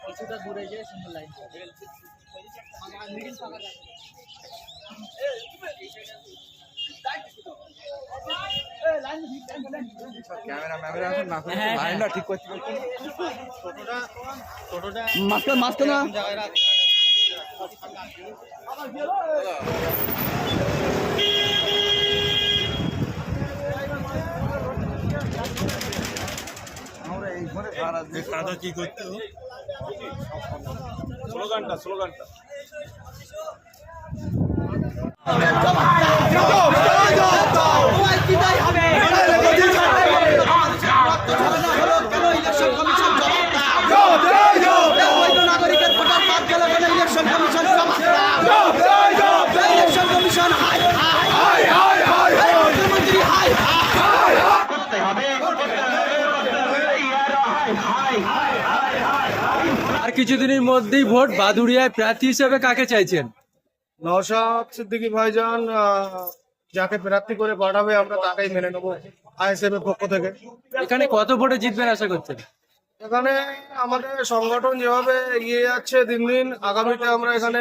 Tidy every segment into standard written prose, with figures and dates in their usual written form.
কিছুটা দূরে যে সুন্দর লাইন লাইনটা ঠিক করতে মাঝখানে কি করতে স্লোগানটা আর কিছুদিনের মধ্যেই ভোট, বাদুড়িয়ায় প্রার্থী হিসেবে কাকে চাইছেন? নওশাদ সিদ্দিকী ভাইজান যাকে প্রার্থী করে পাঠাবে আমরা তাকেই মেনে নেবো আইএসএফ এর পক্ষ থেকে। এখানে কত ভোটে জিতবেন আশা করছেন? এখানে আমাদের সংগঠন যেভাবে এগিয়ে যাচ্ছে দিন দিন, আগামীতে আমরা এখানে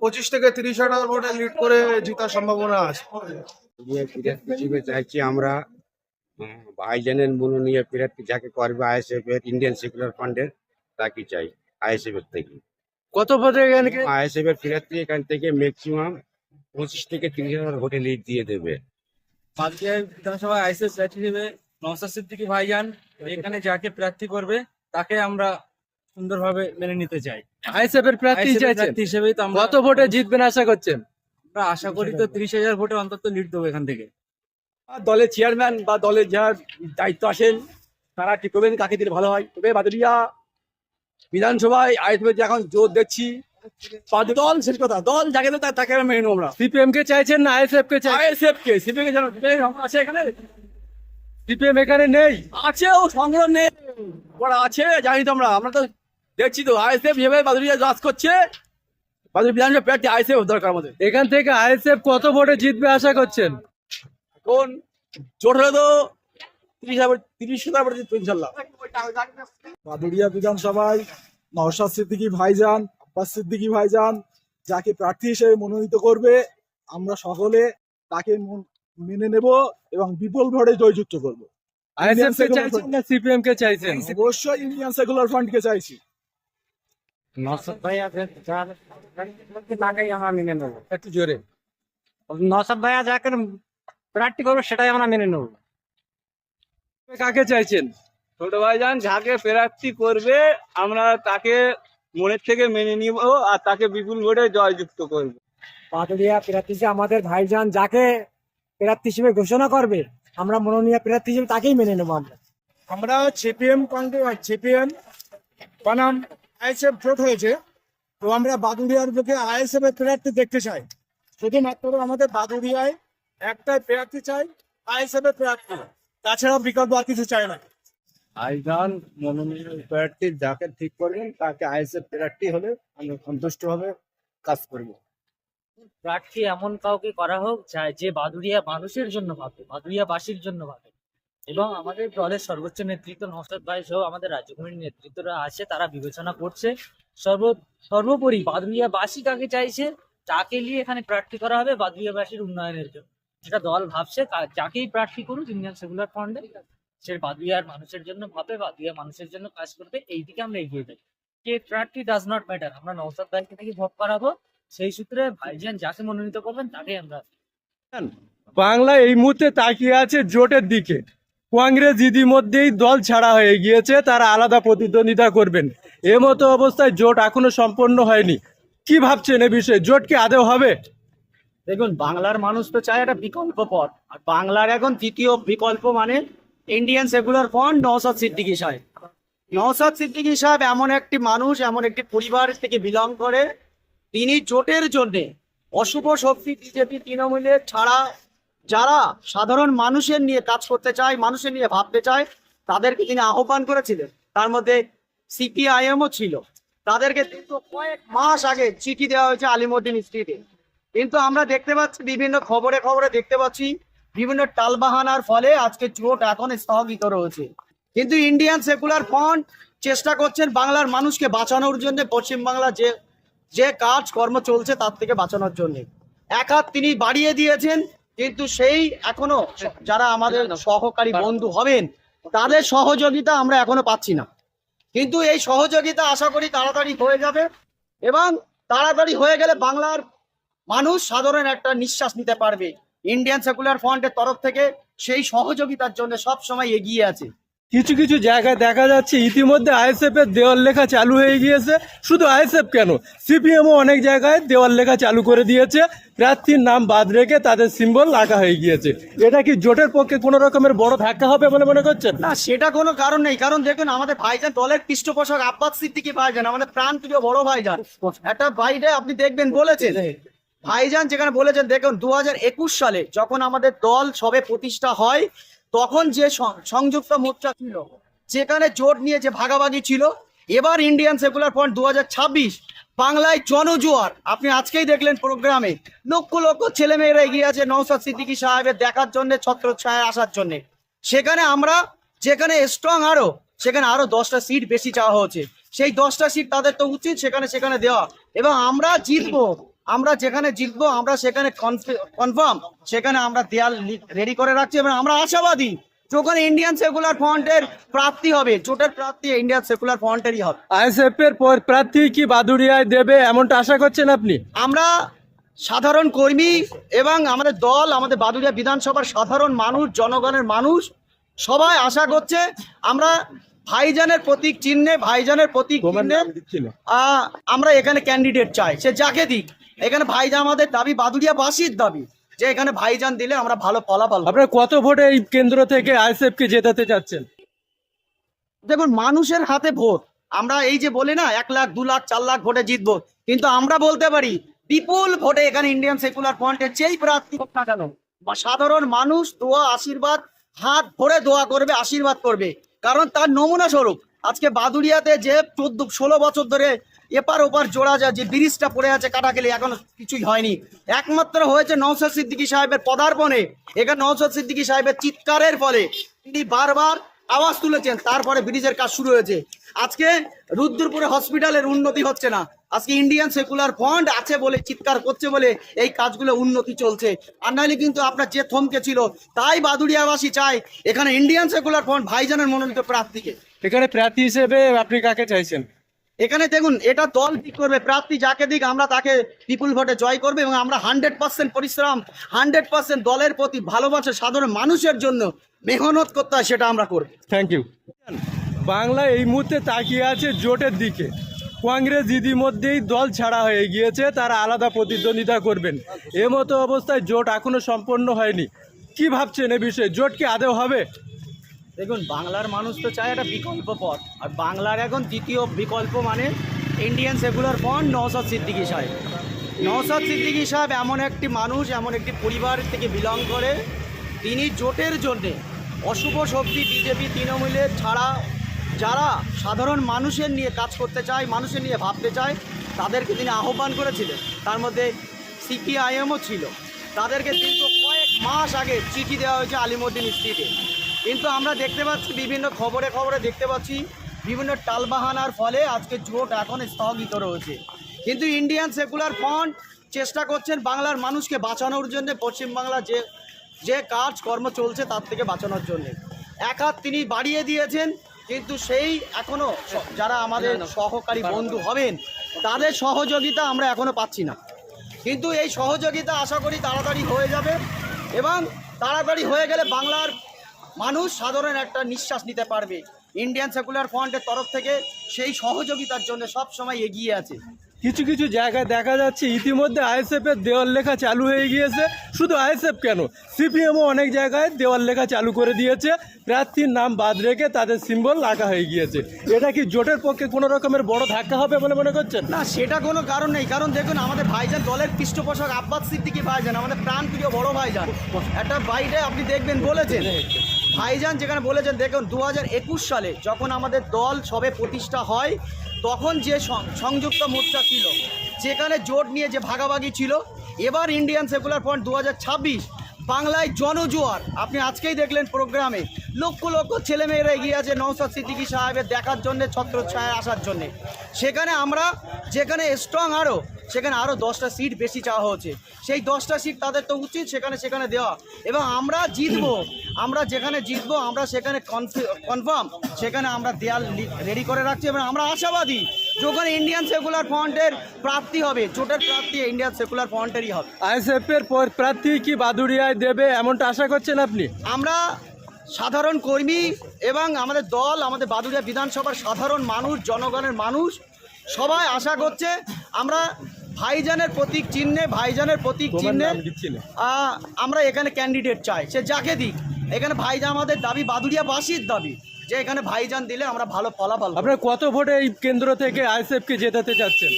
25 থেকে 30,000 ভোটে লিড করে জেতার সম্ভাবনা আছে। হিসেবে চাইছি আমরা ভাইজানের মনোনীয় প্রার্থী যাকে করবে আইএসএফ এর ইন্ডিয়ান সেকুলার ফান্ডের তাকে চাই আইএসএফ এর থেকে। কত ভোটে এখানে আইএসএফ এর প্রার্থী এখান থেকে ম্যাক্সিমাম 25 থেকে 30,000 ভোটে লিড দিয়ে দেবে। বাদুড়িয়া বিধানসভা আইএসএফ প্রার্থী হিসেবে নওশাদ সিদ্দিকী ভাইজান এখানে যাকে প্রার্থী করবে তাকে আমরা সুন্দরভাবে মেনে নিতে চাই। আইএসএফ এর প্রার্থী হিসেবে কত ভোটে জিতবেন আশা করছেন? আমরা আশা করি তো 30,000 ভোটে অন্তত লিড দেবো এখান থেকে। দলের চেয়ারম্যান বা দলের যারা দায়িত্ব আসেন তারা ঠিক করবেন কাকে দিলে ভালো হয়। তবে বাদুড়িয়া বিধানসভায় আইএসএফ যে এখন জোর দেখছি, দল শেষ কথা, দল যাকে দেয় তাকে আমরা মেনে নেবো। আমরা সিপিএম কে চাইছেন না আইএসএফ কে চাইছেন? আইএসএফ কে, সিপিএম কে জানো আছে এখানে? সিপিএম এখানে নেই, আছে, ও সংগ্রহ নেই, ওরা আছে জানি তো। আমরা তো দেখছি তো আইএসএফ যেভাবে বাদুড়িয়া রাজ করছে, বাদুড়িয়া বিধানসভা প্রার্থী আইএসএফ দরকার আমাদের। এখান থেকে আইএসএফ কত ভোটে জিতবে আশা করছেন? এখন জোট হলে তো 30,000 ভোটে জিতবে ইনশাল্লাহ। বাদুড়িয়া বিধানসভায় নওশাদ সিদ্দিকী ভাইজান, আব্বাস সিদ্দিকী ভাইজান যাকে প্রার্থী হিসেবে মনোনীত করবে আমরা সকলে তাকে মেনে নেব এবং বিপুল ভোটে জয়যুক্ত করবো। আইএসএফ কে চাইছেন না সিপিএম কে চাইছেন? অবশ্যই ইন্ডিয়ান সেকুলার ফ্রন্ট কে চাইছি। নওশাদ ভাইয়া তাকেই আমরা মেনে নেবো। একটু জোরে। নওশাদ ভাইয়া যাকে প্রার্থী করবে সেটাই আমরা মেনে নেবো। কাকে চাইছেন? ছোট ভাইজান যাকে প্রার্থী করবে আমরা তাকে মনের থেকে মেনে নিব আর তাকে বিপুল ভোটে জয়যুক্ত করব। বাদুড়িয়া প্রার্থী আমাদের ভাইজান যাকে প্রার্থী হিসেবে ঘোষণা করবে আমরা মনোনীয় প্রার্থী হিসেবে তাকেই মেনে নেবো। আমরা সিপিএম বানাম আইএসএফ ভোট হয়েছে, তো আমরা বাদুড়িয়ার বুকে আইএসএফ এর প্রার্থী দেখতে চাই। শুধুমাত্র আমাদের বাদুড়িয়ায় একটাই প্রার্থী চাই, আইএসএফ এর প্রার্থী, তাছাড়া বিকল্প আর কিছু চাই না। ভাইজান মনোনীত প্রার্থী যাকে ঠিক করবেন তাকে আইএসএফ প্রার্থী হলে আমরা সন্তুষ্টভাবে কাজ করব। প্রার্থী এমন কাউকে করা হোক যে বাদুড়িয়া মানুষের জন্য ভাবে, বাদুড়িয়াবাসীর জন্য ভাবে, এবং আমাদের দলের সর্বোচ্চ নেতৃত্ব নওশাদ ভাই সহ আমাদের রাজ্য কমিটির নেতৃত্বরা আছে, তারা বিবেচনা করছে। সর্বোপরি বাদুড়িয়াবাসী কাকে চাইছে তাকে নিয়ে এখানে প্রার্থী করা হবে বাদুড়িয়াবাসীর উন্নয়নের জন্য। যেটা দল ভাবছে যাকেই প্রার্থী করুক ইন্ডিয়ান সেকুলার ফ্রন্টে, সে বাদুড়িয়ার মানুষের জন্য ভাবে, বাদুড়িয়া মানুষের জন্য কাজ করবে। এই দিকে আমরা এগিয়ে যাই। কে প্রার্থী ডাজ নট ম্যাটার, আমরা নওশাদ ভাইকে থেকে ভোট করাবো। সেই সূত্রে ভাইজান যাকে মনোনীত করবেন তাকে আমরা। বাংলা এই মুহূর্তে তাকিয়ে আছে জোটের দিকে। কংগ্রেস ইতিমধ্যেই দল ছাড়া হয়ে গিয়েছে, তারা আলাদা প্রতিদ্বন্দ্বিতা করবেন। মতো অবস্থায় জোট এখনো সম্পন্ন হয়নি। কি ভাবছেন এ বিষয়ে? জোট কি আদৌ হবে? দেখুন, বাংলার মানুষ তো চায় একটা বিকল্প পথ, আর বাংলার এখন তৃতীয় বিকল্প মানে Indian secular front, Naushad Siddiqui সাহেব। নওশাদ সিদ্দিকী সাহেব এমন একটি মানুষ, এমন একটি পরিবার থেকে বিলং করে, তিনি জোটের জন্যে অশুভ শক্তি বিজেপি তৃণমূলের ছাড়া যারা সাধারণ মানুষের নিয়ে কাজ করতে চায়, মানুষের নিয়ে ভাবতে চায়, তাদেরকে তিনি আহ্বান করেছিলেন। তার মধ্যে সিপিআইএমও ছিল। তাদেরকে কয়েক মাস আগে চিঠি দেওয়া হয়েছে আলিমুদ্দিন স্ট্রিটে। কিন্তু আমরা দেখতে পাচ্ছি, বিভিন্ন খবরে দেখতে পাচ্ছি বিভিন্ন টালবাহানার ফলে আজকে জোট এখন স্থগিত রয়েছে। কিন্তু ইন্ডিয়ান সেকুলার ফ্রন্ট চেষ্টা করছেন বাংলার মানুষকে বাঁচানোর জন্য, পশ্চিমবাংলা যে কাজ কর্ম চলছে তার থেকে বাঁচানোর জন্য। এক হাত তিনি বাড়িয়ে দিয়েছেন, কিন্তু সেই এখনো যারা আমাদের সহকারী বন্ধু হবেন তাদের সহযোগিতা আমরা এখনো পাচ্ছি না। কিন্তু এই সহযোগিতা আশা করি তাড়াতাড়ি হয়ে যাবে, এবং তাড়াতাড়ি হয়ে গেলে বাংলার মানুষ সাধারণ একটা নিঃশ্বাস নিতে পারবে। ইন্ডিয়ান সেকুলার ফ্রন্টের তরফ থেকে সেই সহযোগিতার জন্য সব সময় এগিয়ে আছে। কিছু কিছু জায়গায় দেখা যাচ্ছে ইতিমধ্যে আইএসএফ এর দেওয়াল লেখা চালু হয়ে গিয়েছে। শুধু আইএসএফ কেন, সিপিএমও অনেক জায়গায় দেওয়াল লেখা চালু করে দিয়েছে, প্রার্থীর নাম বাদ রেখে তাদের সিম্বল রাখা হয়ে গিয়েছে। এটা কি জোটের পক্ষে কোনো রকমের বড় ধাক্কা হবে বলে মনে করছেন? না, সেটা কোনো কারণ নেই। কারণ দেখুন, আমাদের ভাইজান দলের পৃষ্ঠপোষক আব্বাস সিদ্দিকী ভাইজান, আমাদের প্রাণ প্রিয় বড় ভাইজান, একটা বাইরে আপনি দেখবেন বলেছেন, ভাইজান যেখানে বলেছেন, দেখুন 2021 সালে যখন আমাদের দল সবে প্রতিষ্ঠা হয় তখন যে সংযুক্ত মোর্চা ছিল, যেখানে জোট নিয়ে যে ভাগাভাগি ছিল, এবার ইন্ডিয়ান সেকুলার ফ্রন্ট 2026 বাংলায় জনজোয়ার। আপনি আজকেই দেখলেন প্রোগ্রামে লক্ষ লক্ষ ছেলেমেয়েরা এগিয়ে আছে নওশাদ সিদ্দিকী সাহেবের দেখার জন্য, ছত্রছায়ায় আসার জন্য। সেখানে আমরা যেখানে স্ট্রং সেখানে আরো 10টা সিট বেশি চাওয়া হয়েছে। সেই 10টা সিট তাদের তো উচিত সেখানে দেওয়া, এবং আমরা জিতবো। আমরা যেখানে জিতবো আমরা সেখানে কনফার্ম, সেখানে আমরা দেয়াল রেডি করে রাখছি, এবং আমরা আশাবাদী যখন ইন্ডিয়ান সেকুলার ফ্রন্টের প্রার্থী হবে, জোটের প্রার্থী ইন্ডিয়ান সেকুলার ফ্রন্টেরই হবে। আইএসএফ এর প্রার্থী কি বাদুড়িয়ায় দেবে এমনটা আশা করছেন আপনি? আমরা সাধারণ কর্মী এবং আমাদের দল, আমাদের বাদুড়িয়া বিধানসভার সাধারণ মানুষ, জনগণের মানুষ সবাই আশা করছে আমরা ভাইজানের প্রতীক চিহ্নে আমরা এখানে ক্যান্ডিডেট চাই, সে যাকে দিক। এখানে ভাইজান আমাদের দাবি, বাদুড়িয়াবাসীর দাবি, যে এখানে ভাইজান দিলে আমরা ভালো ফলাফল। আপনারা কত ভোটে এই কেন্দ্র থেকে আইএসএফ কে জেতাতে চাচ্ছেন? দেখুন, মানুষের হাতে ভোট। আমরা এই যে বলি না 1 লাখ 2 লাখ 4 লাখ ভোটে জিতবো, কিন্তু আমরা বলতে পারি বিপুল ভোটে এখানে ইন্ডিয়ান সেকুলার ফ্রন্টের যেই প্রার্থী হোক না কেন, বা সাধারণ মানুষ দোয়া আশীর্বাদ, হাত ভরে দোয়া করবে, আশীর্বাদ করবে। কারণ তার নমুনা স্বরূপ আজকে বাদুড়িয়াতে যে 14-16 বছর ধরে এপার ওপার জোড়া যায়, যে ব্রিজটা পড়ে আছে কাটাকেলি, এখনো কিছুই হয়নি। একমাত্র হয়েছে নওশাদ সিদ্দিকী সাহেবের পদার্পণে। এখানে নওশাদ সিদ্দিকী সাহেবের চিৎকারের ফলে তিনি বারবার আওয়াজ তুলেছেন, তারপরে ব্রিজের কাজ শুরু হয়েছে। আজকে রুদ্রপুরে হসপিটালের উন্নতি হচ্ছে না, আজকে ইন্ডিয়ান সেকুলার ফ্রন্ট আছে বলে, চিৎকার করছে বলে এই কাজগুলো উন্নতি চলছে। আর নাহলে কিন্তু আপনার যে থমকে ছিল, তাই বাদুড়িয়াবাসী চায় এখানে ইন্ডিয়ান সেকুলার ফ্রন্ট ভাইজানের মনোনীত প্রার্থীকে। এখানে প্রার্থী হিসেবে আপনি কাকে চাইছেন? এখানে দেখুন, এটা দল ঠিক করবে, প্রার্থী যাকে দিক আমরা তাকে বিপুল ভোটে জয় করবে, এবং আমরা 100% পরিশ্রম, 100% দলের প্রতি ভালোবাসা, সাধারণ মানুষের জন্য মেহনত করতে হয়, সেটা আমরা করব। Thank you. বাংলা এই মুহূর্তে তাকিয়ে আছে জোটের দিকে। কংগ্রেস ইতিমধ্যেই দল ছাড়া হয়ে গিয়েছে, তারা আলাদা প্রতিদ্বন্দ্বিতা করবেন। এমতো অবস্থায় জোট এখনো সম্পন্ন হয়নি। কি ভাবছেন এ বিষয়ে, জোট কি আদৌ হবে? দেখুন, বাংলার মানুষ তো চায় একটা বিকল্প পথ, আর বাংলার এখন দ্বিতীয় বিকল্প মানে Indian secular front, Naushad Siddiqui সাহেব। নওশাদ সিদ্দিকী সাহেব এমন একটি মানুষ, এমন একটি পরিবার থেকে বিলং করে, তিনি জোটের জন্যে অশুভ শক্তি বিজেপি তৃণমূলের ছাড়া যারা সাধারণ মানুষের নিয়ে কাজ করতে চায়, মানুষের নিয়ে ভাবতে চায়, তাদেরকে তিনি আহ্বান করেছিলেন। তার মধ্যে সিপিআইএমও ছিল। তাদেরকে দীর্ঘ কয়েক মাস আগে চিঠি দেওয়া হয়েছে আলিমুদ্দিন স্ট্রিটে। কিন্তু আমরা দেখতে পাচ্ছি, বিভিন্ন খবরে দেখতে পাচ্ছি, বিভিন্ন টালবাহানার ফলে আজকে জোট এখন স্থগিত রয়েছে। কিন্তু ইন্ডিয়ান সেকুলার ফ্রন্ট চেষ্টা করছেন বাংলার মানুষকে বাঁচানোর জন্য, পশ্চিমবাংলা যে কাজ কর্ম চলছে তার থেকে বাঁচানোর জন্য। এক হাত তিনি বাড়িয়ে দিয়েছেন, কিন্তু সেই এখনো যারা আমাদের সহকারী বন্ধু হবেন তাদের সহযোগিতা আমরা এখনো পাচ্ছি না। কিন্তু এই সহযোগিতা আশা করি তাড়াতাড়ি হয়ে যাবে, এবং তাড়াতাড়ি হয়ে গেলে বাংলার মানুষ সাধারণ একটা নিঃশ্বাস নিতে পারবে। ইন্ডিয়ান সেকুলার ফ্রন্টের তরফ থেকে সেই সহযোগিতার জন্য সব সময় এগিয়ে আছে। কিছু কিছু জায়গায় দেখা যাচ্ছে ইতিমধ্যে আইএসএফ এর দেওয়াল লেখা চালু হয়ে গিয়েছে। শুধু আইএসএফ কেন, সিপিএমও অনেক জায়গায় দেওয়াল লেখা চালু করে দিয়েছে, প্রার্থীর নাম বাদ রেখে তাদের সিম্বল রাখা হয়ে গিয়েছে। এটা কি জোটের পক্ষে কোনো রকমের বড় ধাক্কা হবে বলে মনে করছেন? না, সেটা কোনো কারণ নেই। কারণ দেখুন, আমাদের ভাইজান দলের পৃষ্ঠপোষক আব্বাস সিদ্দিকী ভাইজান, আমাদের প্রাণ প্রিয় বড় ভাইজান, একটা বাইরে আপনি দেখবেন বলেছেন, ভাইজান যেখানে বলেছেন, দেখুন 2021 সালে যখন আমাদের দল সবে প্রতিষ্ঠা হয় তখন যে সংযুক্ত মোর্চা ছিল, যেখানে জোট নিয়ে যে ভাগাভাগি ছিল, এবার ইন্ডিয়ান সেকুলার ফ্রন্ট 2026 বাংলায় জনজোয়ার। আপনি আজকেই দেখলেন প্রোগ্রামে লক্ষ লক্ষ ছেলেমেয়েরা এগিয়ে আছে নওশাদ সিদ্দিকী সাহেবের দেখার জন্য, ছত্রছায়ায় আসার জন্য। সেখানে আমরা যেখানে স্ট্রং সেখানে আরও 10টা সিট বেশি চাওয়া হচ্ছে। সেই 10টা সিট তাদের তো উচিত সেখানে দেওয়া, এবং আমরা জিতবো। আমরা যেখানে জিতবো আমরা সেখানে কনফার্ম, সেখানে আমরা দেয়াল রেডি করে রাখছি এবং আমরা আশাবাদী যখন ইন্ডিয়ান সেকুলার ফ্রন্টের প্রার্থী হবে, জোটের প্রার্থী ইন্ডিয়ান সেকুলার ফ্রন্টেরই হবে। আইএসএফ এর প্রার্থী কি বাদুড়িয়ায় দেবে এমনটা আশা করছেন আপনি? আমরা সাধারণ কর্মী এবং আমাদের দল, আমাদের বাদুড়িয়া বিধানসভার সাধারণ মানুষ, জনগণের মানুষ সবাই আশা করছে আমরা ভাইজানের প্রতীক চিহ্নে আমরা এখানে ক্যান্ডিডেট চাই, সে যাকে দিক। এখানে ভাইজান আমাদের দাবি, বাদুড়িয়াবাসীর দাবি যে এখানে ভাইজান দিলে আমরা ভালো ফলাফল পাবো। আপনারা কত ভোটে এই কেন্দ্র থেকে আইএসএফ কে জেতাতে চাচ্ছেন?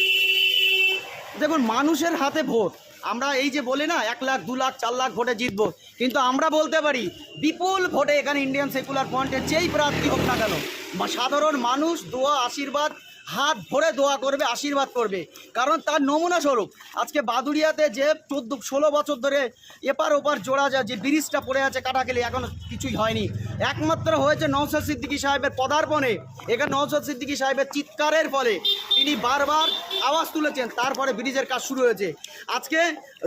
দেখুন, মানুষের হাতে ভোট। আমরা এই যে বলি না 1 লাখ 2 লাখ 4 লাখ ভোটে জিতবো, কিন্তু আমরা বলতে পারি বিপুল ভোটে এখানে ইন্ডিয়ান সেকুলার ফ্রন্টের যেই প্রার্থী হোক না কেন, সাধারণ মানুষ দোয়া আশীর্বাদ হাত ভরে দোয়া করবে, আশীর্বাদ করবে। কারণ তার নমুনা স্বরূপ আজকে বাদুড়িয়াতে যে 14-16 বছর ধরে এপার ওপার জোড়া যায়, যে ব্রিজটা পড়ে আছে কাটাকেলি, এখনো কিছুই হয়নি। একমাত্র হয়েছে নওশাদ সিদ্দিকী সাহেবের পদার্পণে। এখানে নওশাদ সিদ্দিকী সাহেবের চিৎকারের ফলে তিনি বারবার আওয়াজ তুলেছেন, তারপরে ব্রিজের কাজ শুরু হয়েছে। আজকে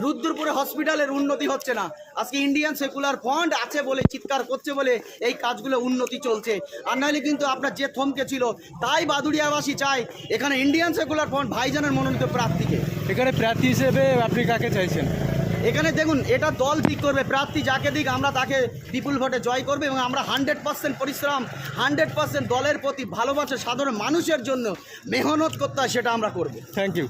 রুদ্রপুরে হসপিটালের উন্নতি হচ্ছে না, আজকে ইন্ডিয়ান সেকুলার ফ্রন্ট আছে বলে, চিৎকার করছে বলে এই কাজগুলো উন্নতি চলছে। আর নাহলে কিন্তু আপনার যে থমকে ছিল, তাই বাদুড়িয়াবাসী চায় এখানে ইন্ডিয়ান সেকুলার ফ্রন্ট ভাইজানের মনোনীত প্রার্থীকে। এখানে প্রার্থী হিসেবে আপনি কাকে চাইছেন? এখানে দেখুন, এটা দল ঠিক করবে, প্রার্থী যাকে দিক আমরা তাকে বিপুল ভোটে জয় করবে এবং আমরা 100% পরিশ্রম, 100% দলের প্রতি ভালোবাসা, সাধারণ মানুষের জন্য মেহনত করতে হয়, সেটা আমরা করব। Thank you.